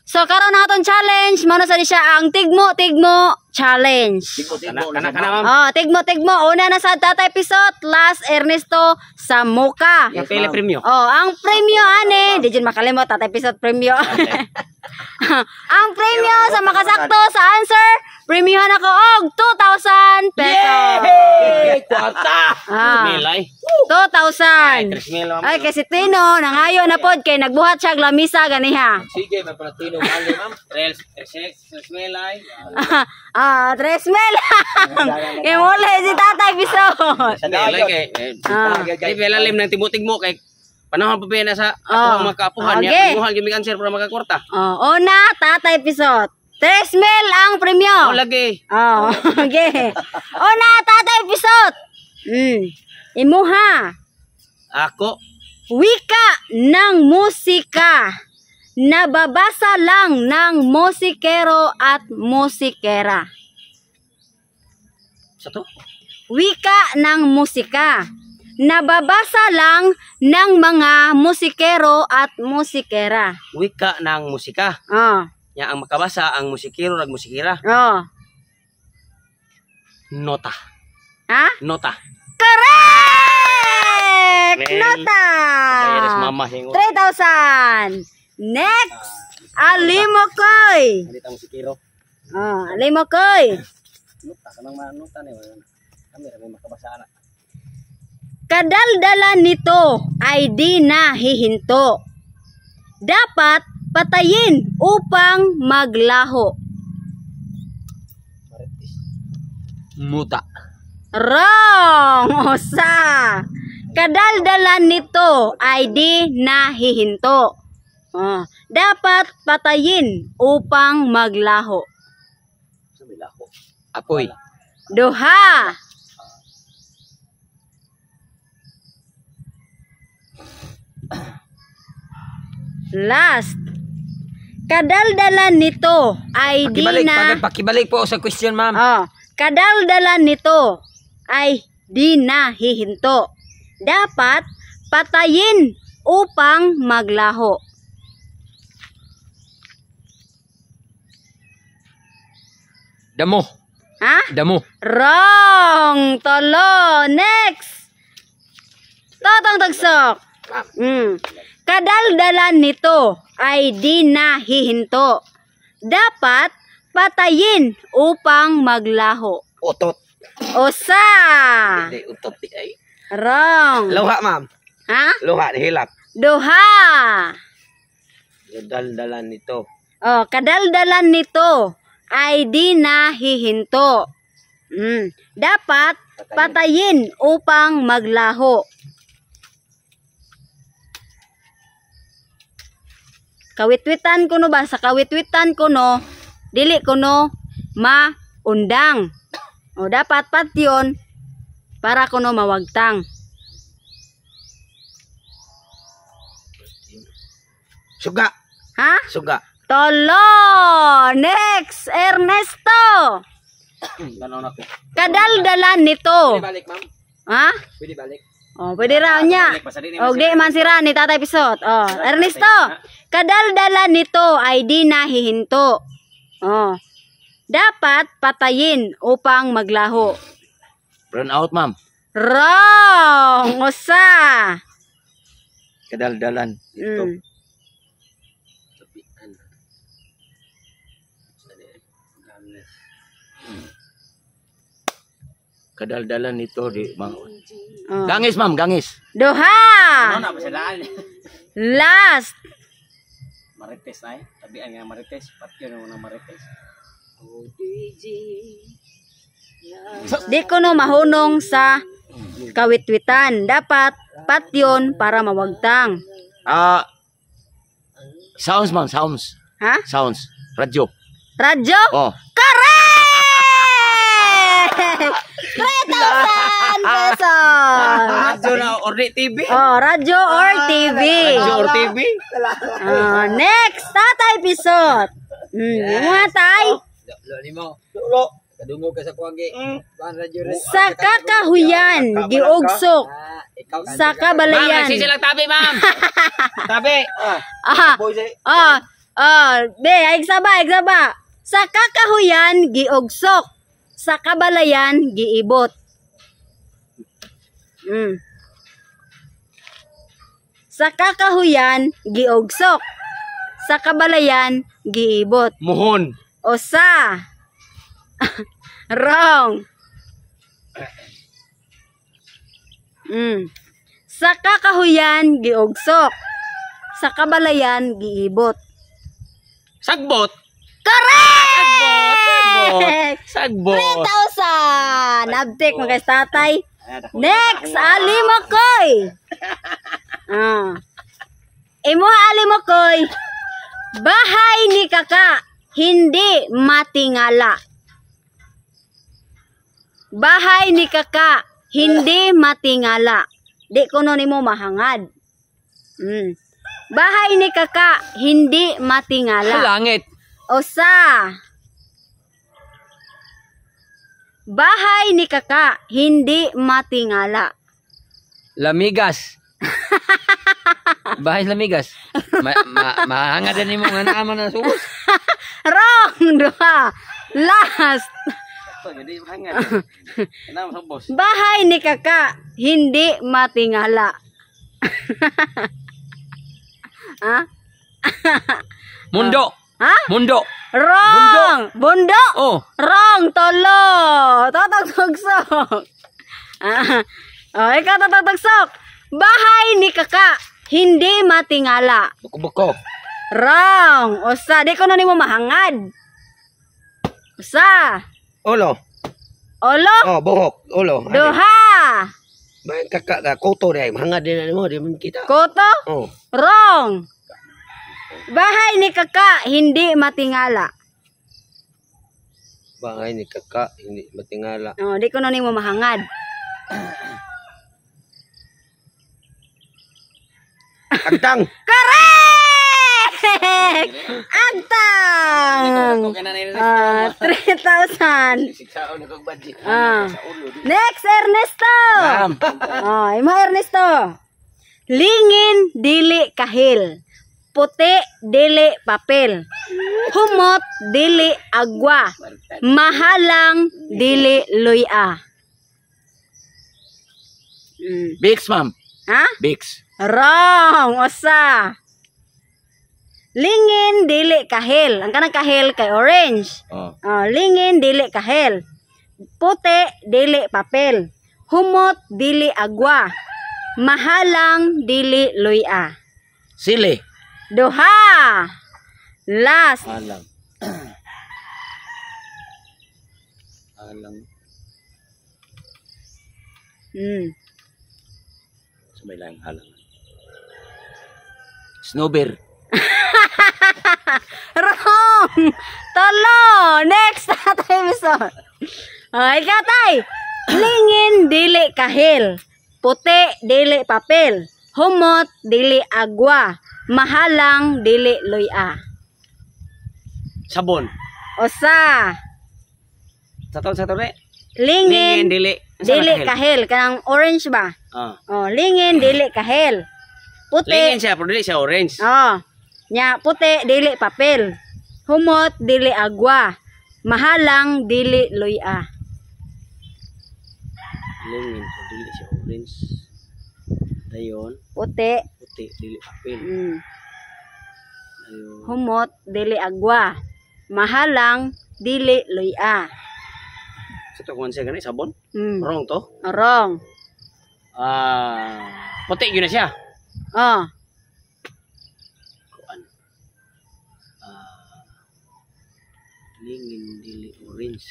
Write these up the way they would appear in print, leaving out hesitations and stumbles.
So karon naton challenge mano sa di siya ang tigmo challenge. Tigmo. Una na sa Tatay Pisot, last Ernesto sa Moka. Yung pili premyo. Ang premyo ani, di jud makalimot Tatay Pisot premyo. Ang premyo sa makasakto sa answer, premiuhan ako og 2,000 pesos. Yay! Kwarta! Milay. 2,000. Ay, kasi Tino, nangayo na pod kay nagbuhat siya lamisa ganiha. Sige, may pala Tino mali, ma'am. 3 milay. 3 mil. Imuli si Tatay Pisot. Milay kay. Ay, pelalim ng tigmo kay panahon pa na sa atong makapuhan niya. Panahon yung answer para magkakwarta. Una, Tatay Pisot. 3 mil ang premyo. Lagi. Okay. Una, Tatay Pisot. Imuha. Ako. Wika ng musika. Nababasa lang ng musikero at musikera. Sa to? Wika ng musika. Nababasa lang ng mga musikero at musikera. Wika ng musika. Nya ang makabasa ang musikero ug musikera. Nota. Ha? Nota. Correct! Nota! 3,000. Next! Alimokoy. Dito ang musikero. Alimokoy. Nota kanang nota ni kami ra may makabasa na. Kadaldalan nito ay di na hihinto. Dapat patayin upang maglaho. Muta. Wrong! Osa! Kadaldalan nito ay di na hihinto. Dapat patayin upang maglaho. Apoy. Duha. Last. Kadaldalan nito ay di na... Pakibalik po sa question, ma'am. Kadaldalan nito ay di na hihinto. Dapat patayin upang maglaho. Damo. Ha? Damo. Wrong! Tolo. Next! Totong tagsok. Kadaldalan nito ay di na hihinto. Dapat patayin upang maglaho. Utot. Osa! Hindi, utot ay. Wrong. Luha, ma'am. Ha? Luha, hilap. Duha. Kadaldalan nito. Kadaldalan nito ay di na hihinto. Dapat patayin upang maglaho. Kawitwitan ko no ba? Sa kawitwitan ko no, dili ko no maundang. Dapat patyon para ko no mawagtang. Suga. Ha? Suga. Tolo! Next! Ernesto! Kadaldalan nito. Pwede balik, ma'am. Ha? Pwede balik. Pwede raw niya. Di man sira ni Tatay Pisot. Ernesto! Kadaldalan nito ay di na hihinto. Dapat patayin upang maglaho. Burn out, ma'am. Wrong! Usa! Kadaldalan nito. Kadaldalan nito di mahon. Gangis, ma'am, gangis. Duha. Last. Marites na tabian nga marites, patyo na marites. Di ko no mahunong sa kawitwitan. Dapat patyon para mawagtang. Sounds, ma'am, sounds. Ha? Sounds. Radyo. Radyo? Correct! 3,000 pesos! Radyo na or TV? Radyo or TV. Radyo or TV? Next, Tatay Pisot. Mga tay. Kadungog ka sa kuwagi. Sa kakahuyan, giugsok. Sa kabalayan. Ma'am, silang tabi, ma'am. Tabi. Be, agsaba. Sa kakahuyan giugsok, sa kabalayan giibot. Sa kakahuyan giugsok, sa kabalayan giibot. Muhon. Usa. Wrong. Sa kakahuyan giugsok, sa kabalayan giibot. Sagbot. Correct! Sagbot. 3,000! Abtik mo kay tatay. Next, Ali Makoy. Imo Ali Makoy. Bahay ni kaka, hindi matingala. Bahay ni kaka, hindi matingala. Di kuno nimo mahangad. Bahay ni kaka, hindi matingala. Langit. Usa. Bahay ni kaka, hindi matingala. Lamigas. Bahay lamigas. Mahangad din mo nga naman na subos. Wrong. Duha. Last. Bahay ni kaka, hindi matingala. Mundo. Mundo. Wrong. Bundo. Oh. Wrong. Tolo. Tatagtugsok. Ikaw tatagtugsok. Bahay ni kaka, hindi matingala. Buko-buko. Wrong. Usa. Di ko na nimo mahangad. Usa. Ulo. Olo. Buhok. Ulo. Duha. May kakak ka, koto rin. Hangad din mo, di man kita. Koto. Oh. Wrong. Bahay ni kaka, hindi matingala. Bahay ni kakak, hindi matingala. Di ko na nimo mahangad. Agtang. Correct! Agtang! 3,000. Next, Ernesto. Imo Ernesto. Lingin, dili kahil. Puti, dili papel. Humot, dili agwa. Mahalang, dili luya. Bix, ma'am. Bix. Wrong. Usa. Lingin, dili kahil. Ang kanang kahil kay orange. Lingin, dili kahil. Puti, dili papel. Humot, dili agwa. Mahalang, dili luya. Sili. Duha. Last. Halang. Halang. Sabay lang halang. Snowbear. Wrong. Tolo. Next. Tatay Mison. Ikaw tay. Lingin, dili kahil. Puti, dili papel. Humot, dili agwa. Mahalang, dili luya. Sabon. Usa. Sa taon, Lingin, dili. dili kahil. Kanang orange ba? Lingin, dili kahil. Puti. Lingin siya, pero dili siya orange. Nya, puti, dili papel. Humot, dili agwa. Mahalang, dili luya. Lingin, pero dili siya orange. Dayon. Puti. Puti, dili papel. Dayon. Dayon. Humot, dili agwa. Mahalang, dili luya. Sa ito, kung siya ganit, sabon? Mm. Wrong to? Wrong. Puti, yun na siya. Oh. Lingin, dili orange.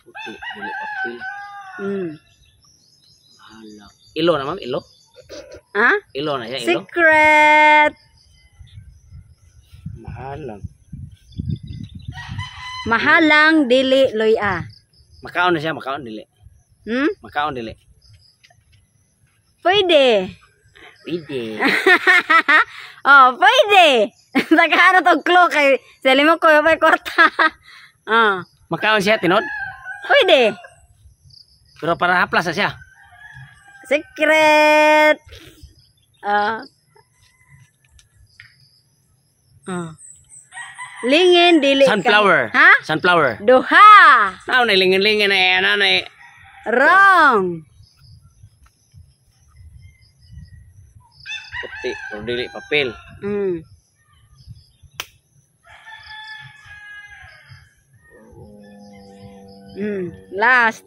Puti, dili papel. Mahalang. Ilo na, ma'am? Ilo? Ilo na siya, ilo? Secret. Mahalang. Mahalang, dili luya. Makaon na siya, makaon, dili. Makaon, dili. Pwede. Pwede. Pwede. Nagkaano tong clue kay sali mo ko may kwarta. Makaon siya, tinod? Pwede. Pero para haplas na siya. Secret. Oh. Lingin dili Sunflower. Ha? Sunflower. Duha. Ano na lingin-lingin na ano na Wrong. puti pero dili papel. Mm. Last.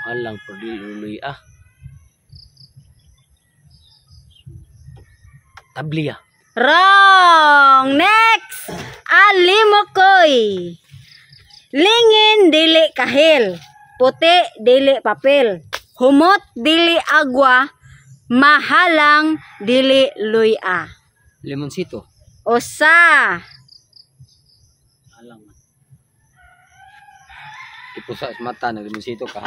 Halang pero dili luloy Tablia. Wrong. Next. Alimokoy. Lingin dili kahil. Puti dili papel. Humot dili agwa. Mahalang dili luya. Limonsito. Usa. Halang. Ipusa sa mata ng limonsito ka.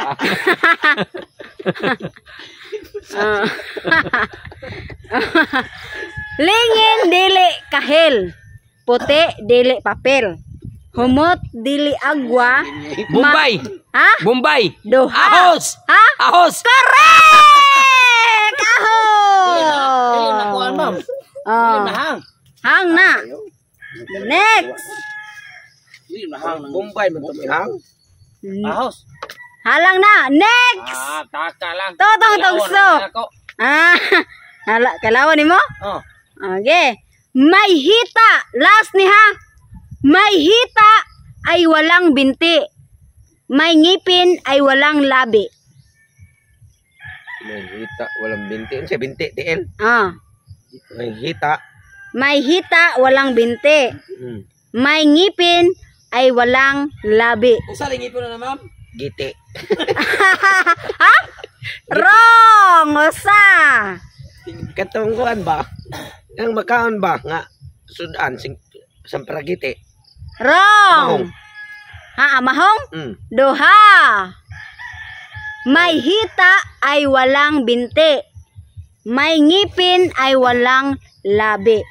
Lingin dili kahil. Puti dili papel. Humot dili agwa. Bombay. Ha? Bombay. Duha. Ahos. Ha? Ahos. Correct! Ahos! Nakuhaan, ma'am. Oh. Nahang. Hang na. Next. Nahang. Bombay man to hang. Ahos. Halang na. Next. Taka lang. Totong tugso. Kalawan ni mo? Oh. Okay. May hita. Last ni ha. May hita ay walang binti. May ngipin ay walang labi. May hita, walang binti. Ano siya binti, TL? May hita. May hita, walang binti. Hmm. May ngipin ay walang labi. Kung sa lingipin na ma'am? Giti. Ha? Wrong! Usa! Katong kuan ba? Ang makaon ba nga sudan sing samparagiti. Wrong! Ha, amahong? Duha! May hita ay walang binti. May ngipin ay walang labi.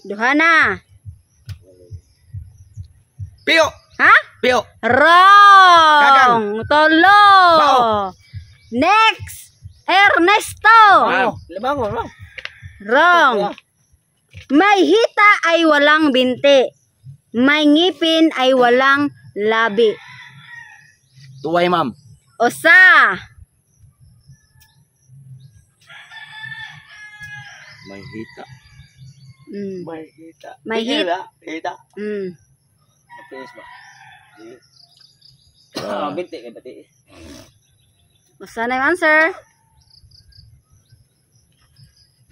Duha na. Pio. Ha? Pio. Wrong! Kagang. Tolo! Bao. Next! Ernesto! Libangon, ma'am. Wrong! May hita ay walang binti. May ngipin ay walang labi. Tuway ma'am. Usa! May hita. May hita. May hita. Hita. Matiis ba? Binti kay bati. Usa na yung answer.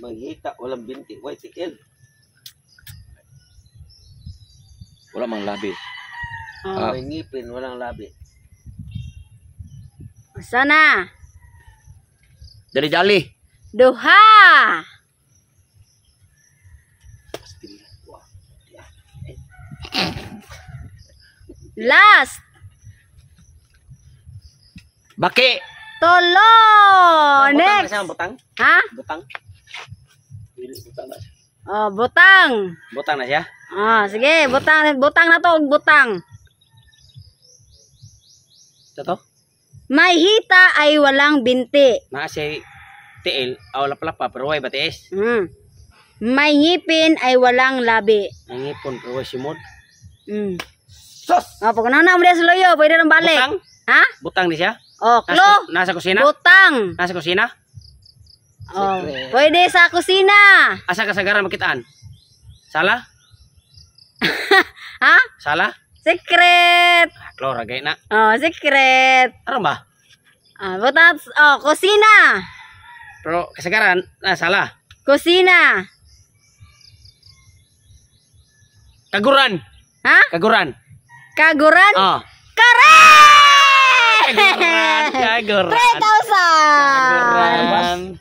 May hita, walang binti. Why TL? Wala mang labi. May ngipin, walang labi. Usa na. Dali-dali. Duha! Last! Baki. Tolo! Butang na Next! siya, butang. Ha? Butang. Butang na. Oh, butang. Butang na siya. Sige, butang na to, butang. Ito to. May hita ay walang binti. Naa siya tiil. Wala pala pa. Pero way batiis. May ngipin ay walang labi. Ang ipon. Pero way simod. Sos! Pag na mo sa loyo, pwede nang balik. Butang? Ha? Butang ni siya. Klo. Nasa kusina? Butang. Nasa kusina? Pwede sa kusina. Asa kasagaran makitaan? Sala? Ha? Sala? Secret. Klo, ragay na. Secret. Ano ba? Butang. Kusina. Pero kasagaran, sala. Kusina. Kaguran. Ha? Kaguran. Kaguran? Correct! Kaguran. Kaguran. 3,000. Kaguran.